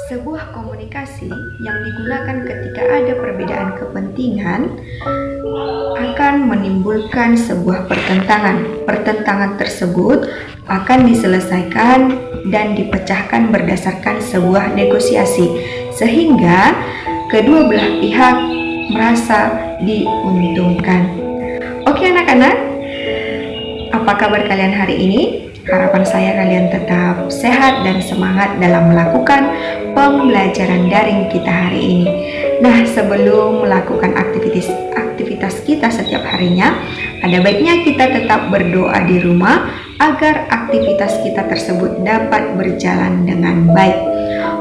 Sebuah komunikasi yang digunakan ketika ada perbedaan kepentingan akan menimbulkan sebuah pertentangan. Pertentangan tersebut akan diselesaikan dan dipecahkan berdasarkan sebuah negosiasi, sehingga kedua belah pihak merasa diuntungkan. Oke anak-anak, apa kabar kalian hari ini? Harapan saya kalian tetap sehat dan semangat dalam melakukan pembelajaran daring kita hari ini. Nah, sebelum melakukan aktivitas kita setiap harinya, ada baiknya kita tetap berdoa di rumah agar aktivitas kita tersebut dapat berjalan dengan baik.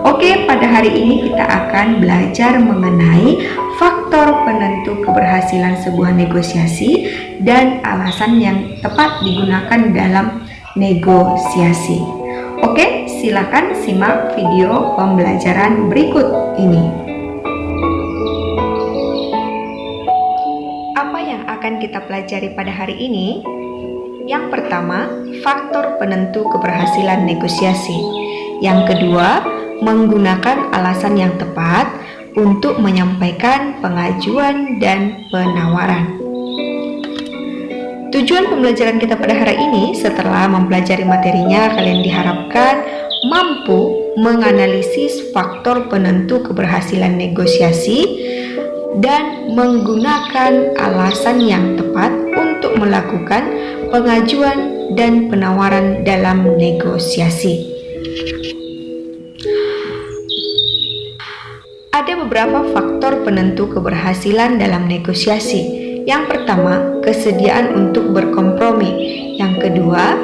Oke, pada hari ini kita akan belajar mengenai faktor penentu keberhasilan sebuah negosiasi dan alasan yang tepat digunakan dalam negosiasi. Oke, silakan simak video pembelajaran berikut ini. Apa yang akan kita pelajari pada hari ini? Yang pertama, faktor penentu keberhasilan negosiasi. Yang kedua, menggunakan alasan yang tepat untuk menyampaikan pengajuan dan penawaran. Tujuan pembelajaran kita pada hari ini, setelah mempelajari materinya, kalian diharapkan mampu menganalisis faktor penentu keberhasilan negosiasi dan menggunakan alasan yang tepat untuk melakukan pengajuan dan penawaran dalam negosiasi. Ada beberapa faktor penentu keberhasilan dalam negosiasi. Yang pertama, kesediaan untuk berkompromi. Yang kedua,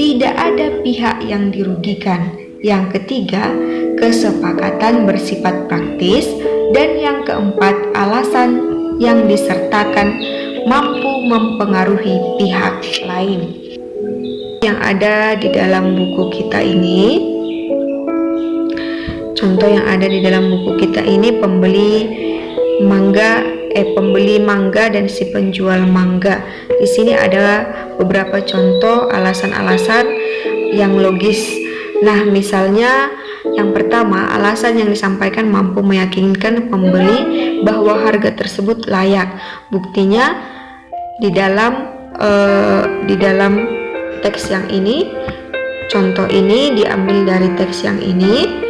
tidak ada pihak yang dirugikan. Yang ketiga, kesepakatan bersifat praktis. Dan yang keempat, alasan yang disertakan mampu mempengaruhi pihak lain. Yang ada di dalam buku kita ini, contoh yang ada di dalam buku kita ini, pembeli mangga dan si penjual mangga. Di sini ada beberapa contoh alasan-alasan yang logis. Nah, misalnya yang pertama, alasan yang disampaikan mampu meyakinkan pembeli bahwa harga tersebut layak. Buktinya di dalam teks yang ini, contoh ini diambil dari teks yang ini.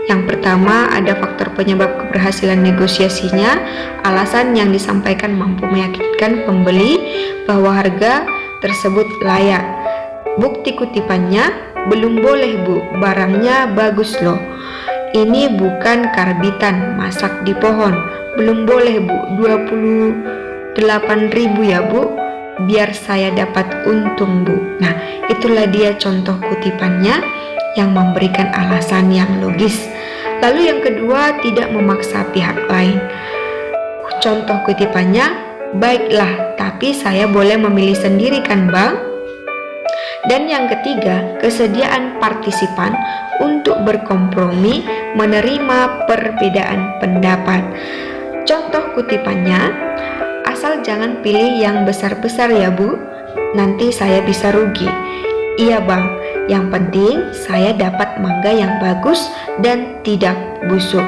Yang pertama, ada faktor penyebab keberhasilan negosiasinya. Alasan yang disampaikan mampu meyakinkan pembeli bahwa harga tersebut layak. Bukti kutipannya, belum boleh bu, barangnya bagus loh. Ini bukan karbitan, masak di pohon. Belum boleh bu, 28.000 ya bu, biar saya dapat untung bu. Nah, itulah dia contoh kutipannya yang memberikan alasan yang logis. Lalu yang kedua, tidak memaksa pihak lain. Contoh kutipannya, baiklah, tapi saya boleh memilih sendiri kan bang? Dan yang ketiga, kesediaan partisipan untuk berkompromi menerima perbedaan pendapat. Contoh kutipannya, asal jangan pilih yang besar-besar ya bu, nanti saya bisa rugi. Iya bang, yang penting saya dapat mangga yang bagus dan tidak busuk.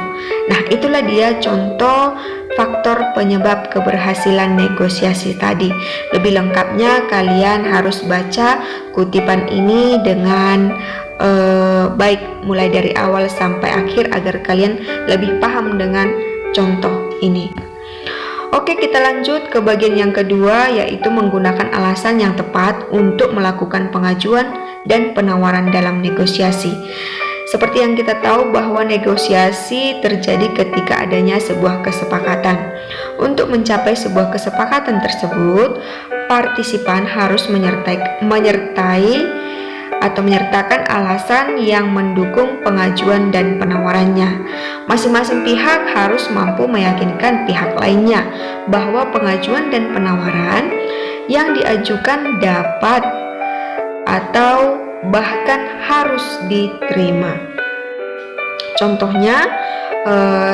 Nah, itulah dia contoh faktor penyebab keberhasilan negosiasi tadi. Lebih lengkapnya kalian harus baca kutipan ini dengan baik mulai dari awal sampai akhir agar kalian lebih paham dengan contoh ini. Oke, kita lanjut ke bagian yang kedua, yaitu menggunakan alasan yang tepat untuk melakukan pengajuan dan penawaran dalam negosiasi. Seperti yang kita tahu bahwa negosiasi terjadi ketika adanya sebuah kesepakatan. Untuk mencapai sebuah kesepakatan tersebut, partisipan harus menyertakan alasan yang mendukung pengajuan dan penawarannya. Masing-masing pihak harus mampu meyakinkan pihak lainnya bahwa pengajuan dan penawaran yang diajukan dapat atau bahkan harus diterima. Contohnya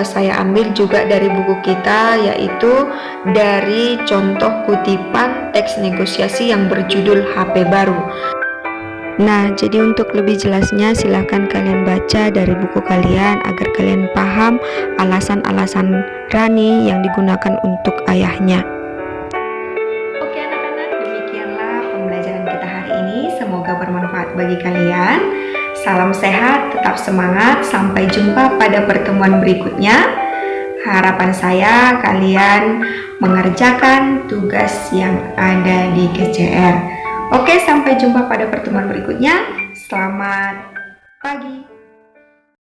saya ambil juga dari buku kita, yaitu dari contoh kutipan teks negosiasi yang berjudul HP Baru. Nah, jadi untuk lebih jelasnya silahkan kalian baca dari buku kalian agar kalian paham alasan-alasan Rani yang digunakan untuk ayahnya. Oke anak-anak, demikianlah pembelajaran kita hari ini. Semoga bermanfaat bagi kalian. Salam sehat, tetap semangat. Sampai jumpa pada pertemuan berikutnya. Harapan saya kalian mengerjakan tugas yang ada di KCR. Oke, sampai jumpa pada pertemuan berikutnya. Selamat pagi.